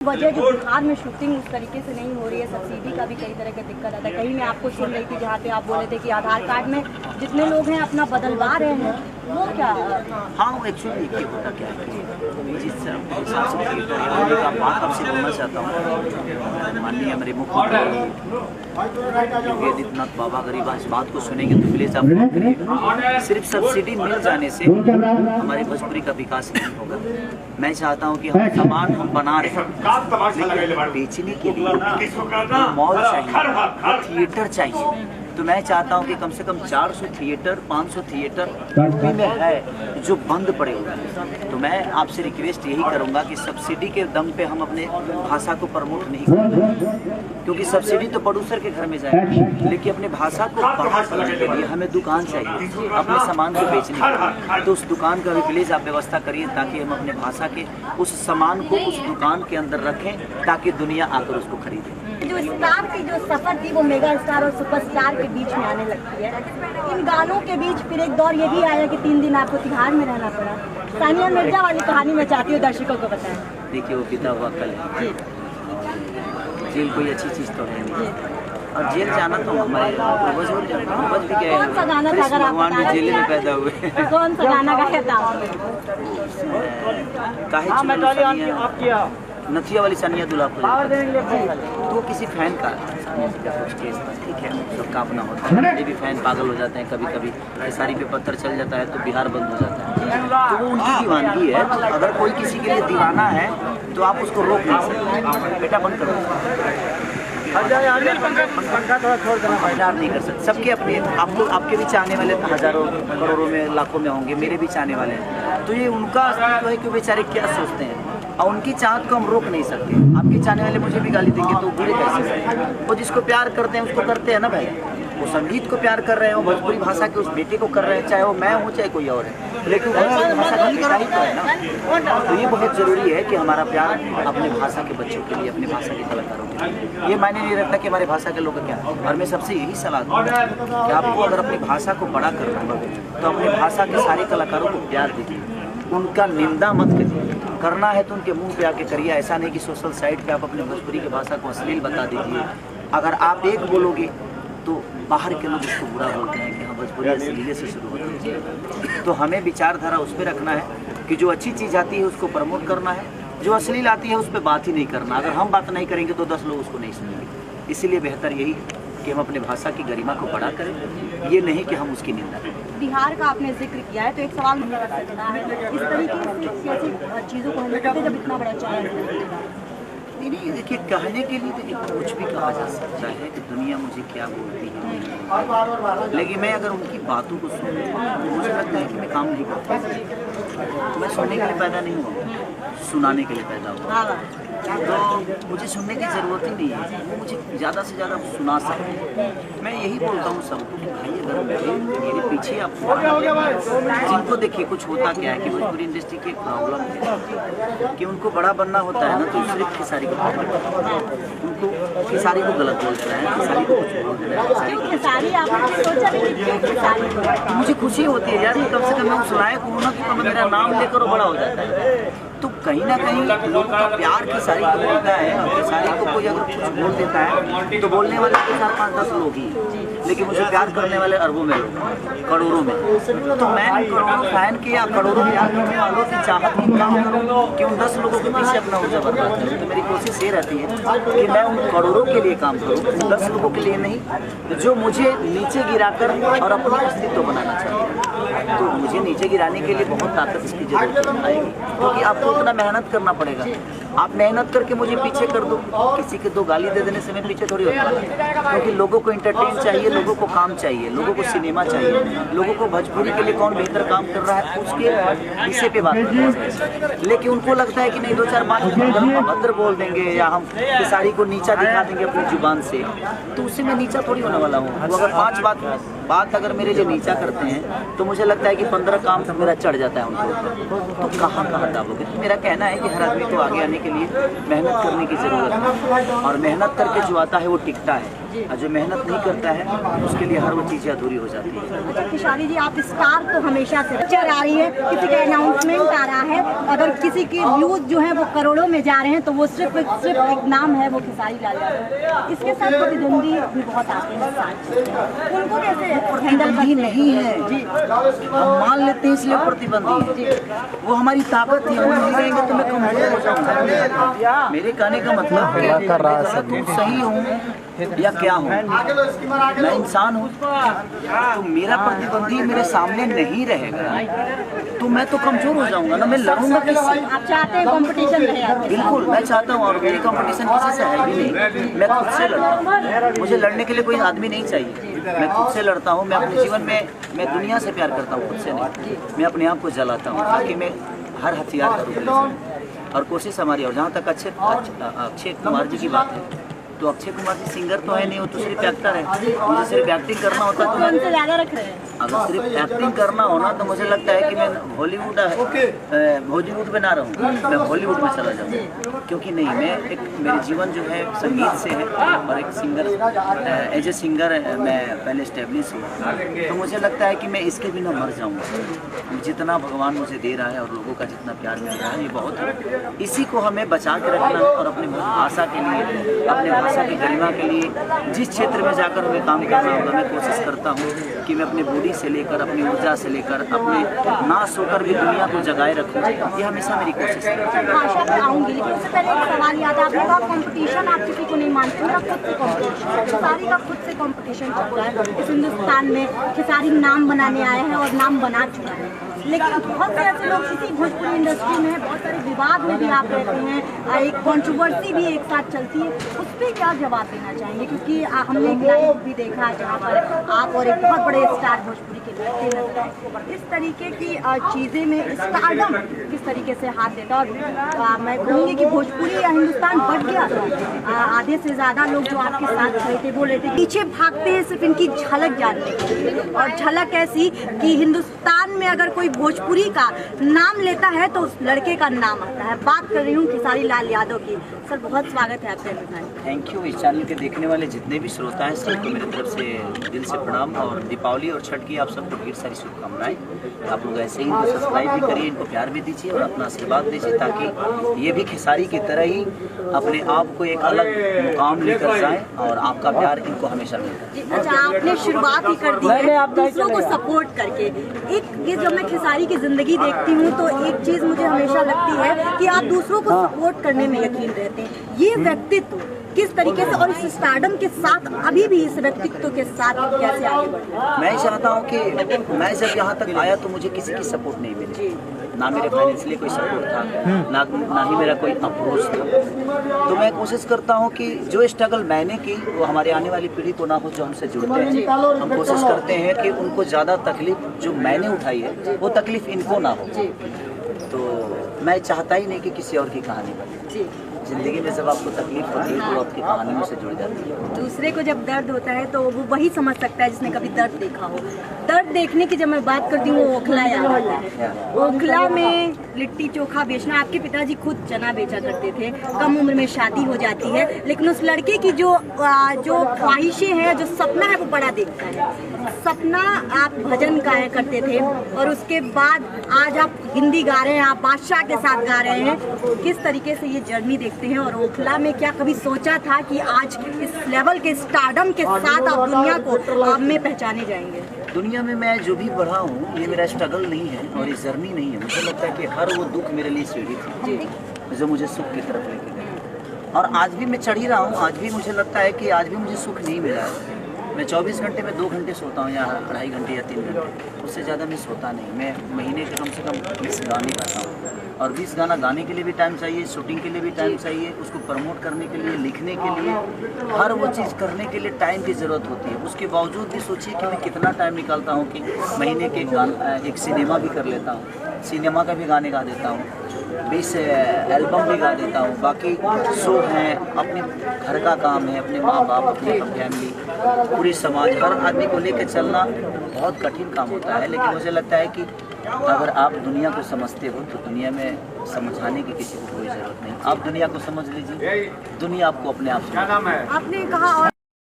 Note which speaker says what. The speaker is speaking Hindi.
Speaker 1: वजह जो बिहार में शूटिंग उस तरीके से नहीं हो रही है, सब्सिडी का भी कई तरह का दिक्कत आता है। कहीं मैं आपको सुन रही थी जहाँ पे आप बोले थे कि आधार कार्ड में जितने लोग हैं अपना बदलवा रहे हैं, वो क्या?
Speaker 2: हाँ, वो एक्चुअली ये होता क्या है कि जिस हिसाब से एक बात आपसे बोलना चाहता हूँ, माननीय हमारे मुख्यमंत्री योगी आदित्यनाथ बाबा गरीब इस बात को सुनेंगे तो प्लीज आप सिर्फ सब्सिडी मिल जाने से हमारे भोजपुरी का विकास नहीं होगा। मैं चाहता हूँ कि हम सामान हम बना रहे हैं, लेकिन बेचने के लिए मॉल चाहिए, थिएटर चाहिए। तो मैं चाहता हूं कि कम से कम 400 थिएटर 500 थिएटर यूपी में है जो बंद पड़े हुए हैं। तो मैं आपसे रिक्वेस्ट यही करूंगा कि सब्सिडी के दम पे हम अपने भाषा को प्रमोट नहीं करेंगे, क्योंकि सब्सिडी तो प्रोड्यूसर के घर में जाएगी, लेकिन अपने भाषा को बढ़ा करने के लिए हमें दुकान चाहिए अपने सामान को बेचने के लिए। तो उस दुकान का भी प्लीज़ आप व्यवस्था करिए ताकि हम अपने भाषा के उस सामान को उस दुकान के अंदर रखें ताकि दुनिया आकर उसको खरीदे।
Speaker 1: जो स्टार की जो सफर थी वो मेगा स्टार और सुपरस्टार के बीच में आने लगती है। इन गानों के बीच फिर एक दौर ये भी आया कि 3 दिन आपको तिहाड़ में रहना पड़ा। सानिया मिर्जा वाली कहानी मैं चाहती हूँ दर्शकों को बताएं।
Speaker 2: देखिए, वो पिता हुआ कल है, जेल कोई अच्छी चीज़ तो है नहीं, और जेल जाना तो हमारे पूर्वज भी गए।
Speaker 1: कौन सा गाना था अगर
Speaker 2: भगवान भी जेल में पैदा हुए?
Speaker 1: कौन सा गाना गाया था?
Speaker 2: नथिया वाली सानिया दुल्हा तो वो किसी फैन का कुछ केस था, ठीक है, सबका अपना होता है। मेरे भी फैन पागल हो जाते हैं, कभी कभी खेसारी पे पत्थर चल जाता है तो बिहार बंद हो जाता है। तो वो उनकी दीवानगी है। अगर कोई किसी के लिए दीवाना है तो आप उसको रोक नहीं सकते, बेटा बंद करो, पंखा थोड़ा छोड़ देना, बाजार नहीं कर सकते। सबके अपने, आपको आपके भी चाहने वाले हजारों करोड़ों में लाखों में होंगे, मेरे भी चाहने वाले हैं। तो ये उनका अस्तित्व है कि बेचारे क्या सोचते हैं, और उनकी चाहत को हम रोक नहीं सकते। आपके चाहने वाले मुझे भी गाली देंगे तो बुरे कैसे हैं? वो जिसको प्यार करते हैं उसको करते हैं ना भाई। वो संगीत को प्यार कर रहे हैं, वो भोजपुरी भाषा के उस बेटे को कर रहे हैं, चाहे वो मैं हूँ चाहे कोई और है, लेकिन भोजपुरी भाषा का विकास तो है ना। तो ये बहुत ज़रूरी है कि हमारा प्यार अपने भाषा के बच्चों के लिए, अपने भाषा के कलाकारों के लिए, ये मायने नहीं रखता कि हमारे भाषा के लोग क्या। और मैं सबसे यही सलाह दूँगा कि आपको अगर अपनी भाषा को बड़ा करना है तो अपने भाषा के सारे कलाकारों को प्यार दीजिए, उनका निंदा मत करिए। करना है तो उनके मुंह पे आके करिए, ऐसा नहीं कि सोशल साइट पे आप अपने भोजपुरी की भाषा को अश्लील बता दीजिए। अगर आप एक बोलोगे तो बाहर के लोग उसको बुरा बोलते हैं कि हाँ भोजपुरी अश्लील से शुरू होती है। तो हमें विचारधारा उस पर रखना है कि जो अच्छी चीज़ आती है उसको प्रमोट करना है, जो अश्लील आती है उस पर बात ही नहीं करना। अगर हम बात नहीं करेंगे तो 10 लोग उसको नहीं सुनेंगे। इसीलिए बेहतर यही कि हम अपने भाषा की गरिमा को बढ़ा करें, ये नहीं कि हम उसकी निंदा करें।
Speaker 1: बिहार का आपने जिक्र किया है तो एक सवाल मुझे कर सकता है, इस तरीके से कैसी चीज़ों को हमें जब इतना बड़ा चैलेंज?
Speaker 2: नहीं, देखिए, कहने के लिए तो कुछ भी कहा जा सकता है कि दुनिया मुझे क्या बोलती है, लेकिन मैं अगर उनकी बातों को सुनूं तो मुझे लगता है कि मैं काम नहीं करता। मैं सुनने के लिए पैदा नहीं हुआ, सुनाने के लिए पैदा हुआ। तो मुझे सुनने की ज़रूरत ही नहीं है, वो मुझे ज़्यादा से ज़्यादा सुना सकते हैं। मैं यही बोलता हूँ सबको कि भाई अगर मेरे पीछे आप जिनको देखिए, कुछ होता क्या है कि भोजपुरी इंडस्ट्री की एक प्रॉब्लम है कि उनको बड़ा बनना होता है ना तो सिर्फ खेसारी को उनको खेसारी को गलत बोल देना है, खेसारी को कुछ बोल देना है। मुझे खुशी होती है यार, कम से कम मैं उस लायक हूँ ना कि मेरा नाम लेकर वो बड़ा हो जाता है। तो कहीं ना कहीं लोगों का प्यार खेसारी को मिलता है, और खेसारी को कोई अगर कुछ बोल देता है तो बोलने वाले 4, 5, 10 लोग ही, लेकिन मुझे प्यार करने वाले अरबों में लोग, करोड़ों में। तो मैं करोड़ों फैन के या करोड़ों प्यार करने वालों की चाहत ही काम करूँ कि उन 10 लोगों के पीछे अपना ऊर्जा बर्बाद करूँ। तो मेरी कोशिश ये रहती है कि मैं उन करोड़ों के लिए काम करूँ, उन 10 लोगों के लिए नहीं जो मुझे नीचे गिराकर और अपनी अस्तित्व बनाना चाहते हैं। तो मुझे नीचे गिराने के लिए बहुत ताकत इसकी जरूरत आएगी, क्योंकि आपको उतना मेहनत करना पड़ेगा। आप मेहनत करके मुझे पीछे कर दो, किसी के 2 गाली दे देने से मैं पीछे थोड़ी होता है, क्योंकि लोगों को एंटरटेन चाहिए, लोगों को काम चाहिए, लोगों को सिनेमा चाहिए, लोगों को भोजपुरी के लिए कौन बेहतर काम कर रहा है उसके विषय पे बात करना है। लेकिन उनको लगता है कि नहीं 2-4 बात अभद्र बोल देंगे या हम खेसारी को नीचा दिखा देंगे अपनी जुबान से, तो उससे मैं नीचा थोड़ी होने वाला हूँ। वो अगर 5 बात अगर मेरे लिए नीचा करते हैं तो मुझे लगता है कि 15 काम तो मेरा चढ़ जाता है उनको, तो कहाँ दाबोगे। तो मेरा कहना है कि हर आदमी को आगे आने के लिए मेहनत करने की ज़रूरत है, और मेहनत करके जो आता है वो टिकता है, और जो मेहनत नहीं करता है उसके लिए हर वो चीज़ें अधूरी हो जाती है।
Speaker 1: किशारी जी, आप स्टार तो हमेशा से पिक्चर आ रही है, किसी का अनाउंसमेंट आ रहा है, अगर किसी के व्यूज जो है वो करोड़ों में जा रहे हैं तो वो सिर्फ एक नाम है, वो खेसारी लाल यादव। इसके साथ प्रतिद्वंदी भी बहुत आते हैं, उनको कैसे हैंडल
Speaker 2: प्रतिबंधी नहीं है जी, हम मान लेते हैं इसलिए प्रतिबंधी है, वो हमारी ताकत है, हम नहीं रहेंगे तो मैं कमजोर हो जाऊंगा। मेरे कहने का मतलब है कि सही हूँ या क्या हूँ, मैं इंसान हूँ, तो मेरा प्रतिद्वंदी मेरे सामने नहीं रहेगा तो मैं तो कमजोर हो जाऊंगा ना, मैं लड़ूंगा किससे।
Speaker 1: आप चाहते हैं कंपटीशन रहे?
Speaker 2: बिल्कुल मैं चाहता हूँ, और मेरी कंपटीशन किसी से है भी नहीं, मैं खुद से लड़ता हूँ। मुझे लड़ने के लिए कोई आदमी नहीं चाहिए, मैं खुद से लड़ता हूँ। मैं अपने जीवन में मैं दुनिया से प्यार करता हूँ, खुद से नहीं। मैं अपने आप को जलाता हूँ ताकि मैं हर हथियार का रूप ले सकूं। और कोशिश हमारी, और जहाँ तक अक्षय कुमार जी की बात है, तो अक्षय कुमार जी सिंगर तो है नहीं, वो तो सिर्फ एक्टर है। मुझे सिर्फ एक्टिंग करना होता है, तो मैं
Speaker 1: उनसे ज़्यादा रख रहे हैं।
Speaker 2: अगर सिर्फ एक्टिंग करना होना तो मुझे लगता है कि मैं बॉलीवुड में ना रहूँ, मैं हॉलीवुड में चला जाऊँ। क्योंकि नहीं, मैं एक मेरे जीवन जो है संगीत से है, और एक सिंगर एज ए सिंगर मैं पहले स्टेब्लिश हूँ, तो मुझे लगता है कि मैं इसके बिना मर जाऊँगा। जितना भगवान मुझे दे रहा है और लोगों का जितना प्यार मिल रहा है, ये बहुत है। इसी को हमें बचा के रखना है, और अपनी भाषा के लिए, अपने भाषा की गरिमा के लिए जिस क्षेत्र में जाकर हमें काम करना होगा, मैं कोशिश करता हूँ कि मैं अपनी बॉडी से लेकर, अपनी ऊर्जा से लेकर, अपने ना सोकर भी दुनिया को जगाए रखूँ। ये हमेशा मेरी कोशिश है।
Speaker 1: भाषा पे आऊँगी, लेकिन उससे पहले एक सवाल याद है, आपने कहा कंपटीशन आप किसी को नहीं मानते, मेरा खुद से कंपटीशन, खेसारी का खुद से कंपटीशन चल रहा है इस हिंदुस्तान में। खेसारी नाम बनाने आए हैं और नाम बना चुका है, लेकिन बहुत से ऐसे लोग इसी भोजपुरी इंडस्ट्री में बहुत सारे विवाद में भी आप रहते हैं, एक कंट्रोवर्सी भी एक साथ चलती है, उस पर क्या जवाब देना चाहेंगे? क्योंकि हमने एक लाइव भी देखा जहाँ पर आप और एक बहुत बड़े स्टार भोजपुरी के लड़के नजर आए। इस तरीके की चीज़ें में स्टारडम किस तरीके से हाथ देता है? और मैं कहूँगी कि भोजपुरी या हिंदुस्तान बढ़ गया, आधे से ज़्यादा लोग जो आपके साथ खड़े थे बोल रहे थे पीछे भागते हैं सिर्फ इनकी झलक जानने के लिए, और झलक ऐसी कि हिंदुस्तान में अगर कोई भोजपुरी का नाम लेता है तो उस लड़के का नाम आता है। बात कर रही हूँ खेसारी लाल यादव की। सर, बहुत स्वागत है आपका हिंदुस्तान।
Speaker 2: Thank you. इस चैनल के देखने वाले जितने भी श्रोता हैं, सबको मेरी तरफ से दिल से प्रणाम, और दीपावली और छठ की आप सबको ढेर सारी शुभकामनाएं। आप लोग ऐसे ही इनको सब्सक्राइब भी करिए, इनको प्यार भी दीजिए और अपना आशीर्वाद दीजिए, ताकि ये भी खेसारी की तरह ही अपने आप को एक अलग मुकाम लेकर जाएं, और आपका प्यार इनको हमेशा मिलता है।
Speaker 1: अच्छा, आपने शुरुआत ही कर दी है दूसरों को सपोर्ट करके। एक ये जब मैं खेसारी की जिंदगी देखती हूँ तो एक चीज मुझे हमेशा लगती है कि आप दूसरों को सपोर्ट करने में यकीन रहते हैं। ये व्यक्तित्व किस तरीके से, और इस स्टारडम के साथ अभी भी इस व्यक्तित्व के साथ कैसे आगे बढ़ रहे हैं?
Speaker 2: मैं चाहता हूँ कि मैं जब यहाँ तक आया तो मुझे किसी की सपोर्ट नहीं मिली, ना मेरे फाइनेंशियली कोई सपोर्ट था, ना ही मेरा कोई अप्रोच था। तो मैं कोशिश करता हूँ कि जो स्ट्रगल मैंने की वो हमारे आने वाली पीढ़ी को ना हो, जो हमसे जुड़ते हैं। हम कोशिश करते हैं कि उनको ज़्यादा तकलीफ जो मैंने उठाई है वो तकलीफ इनको ना हो। तो मैं चाहता ही नहीं कि किसी और की कहानी बने। जिंदगी में जब आपको तकलीफ होती है तो आपकी कहानियों से जुड़ जाती है।
Speaker 1: दूसरे को जब दर्द होता है तो वो वही समझ सकता है जिसने कभी दर्द देखा हो। दर्द देखने की जब मैं बात करती हूँ, वो ओखला याद आता है। ओखला में लिट्टी चोखा बेचना, आपके पिताजी खुद चना बेचा करते थे, कम उम्र में शादी हो जाती है, लेकिन उस लड़के की जो ख्वाहिशें हैं, जो सपना है, वो बड़ा देखता है। सपना आप भजन गाया करते थे, और उसके बाद आज आप हिंदी गा रहे हैं, आप बादशाह के साथ गा रहे हैं। किस तरीके से ये जर्नी देखते हैं? और ओखला में क्या कभी सोचा था कि आज इस लेवल के स्टारडम के साथ आप दुनिया को आप में पहचाने जाएंगे?
Speaker 2: दुनिया में मैं जो भी बढ़ा हूँ, ये मेरा स्ट्रगल नहीं है और ये जर्नी नहीं है। मुझे लगता है कि हर वो दुख मेरे लिए सीढ़ी थी जो मुझे सुख की तरफ लेके गई, और आज भी मैं चढ़ ही रहा हूँ। आज भी मुझे लगता है कि आज भी मुझे सुख नहीं मिला है। मैं 24 घंटे में 2 घंटे सोता हूँ, या 2.5 घंटे या 3 घंटे, उससे ज़्यादा मैं सोता नहीं। मैं महीने के कम से कम 20 गाने गाता हूँ। और 20 गाना गाने के लिए भी टाइम चाहिए, शूटिंग के लिए भी टाइम चाहिए, उसको प्रमोट करने के लिए, लिखने के लिए, हर वो चीज़ करने के लिए टाइम की ज़रूरत होती है। उसके बावजूद भी सोचिए कि मैं कितना टाइम निकालता हूँ कि महीने के एक सिनेमा भी कर लेता हूँ, सिनेमा का भी गाने गा देता हूँ, 20 एल्बम भी गा देता हूँ, बाकी शो हैं, अपने घर का काम है, अपने माँ बाप, अपनी फैमिली, पूरी समाज, हर आदमी को लेकर चलना बहुत कठिन काम होता है। लेकिन मुझे लगता है कि अगर आप दुनिया को समझते हो तो दुनिया में समझाने की किसी को कोई ज़रूरत नहीं। आप दुनिया को समझ लीजिए, दुनिया आपको अपने आप से।
Speaker 1: आपने कहा और